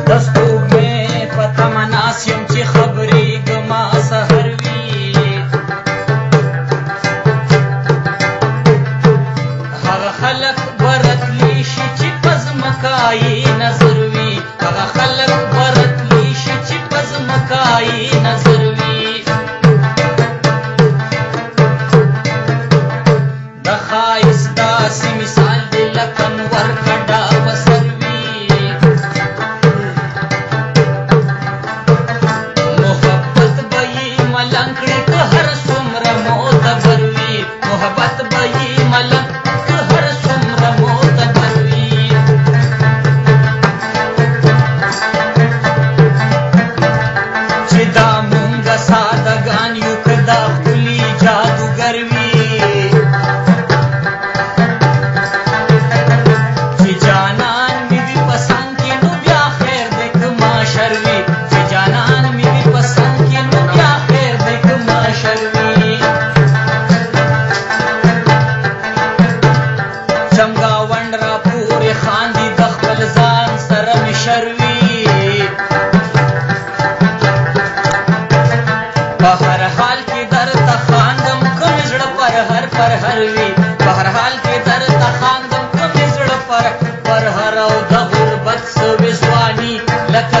دستوګمې په تمه ناست یم چې خبرېږمه سحر وي هغه خلک به راتلی شي چې په ځمکه یې نظر وي هغه خلک به راتلی شي چې په ځمکه یې نظر وي د ښایست داسې مثال دی لکه انور کډه په سر وي محبت به یې ملنګ کړي که هر څومره معتبر وي محبت به یې ملنګ که هر څومره معتبر وي چې دا مونږه سادهګان یو که دا ښکلي جادوګر وي چمګاونډ را پورې خاندي د خپل ځان سره مې شر وي په هر حال کې درته خاندم که مې زړه پر هر وي په هر حال کې درته خاندم که مې زړه پر هر او د غربت څه وې ځواني لکه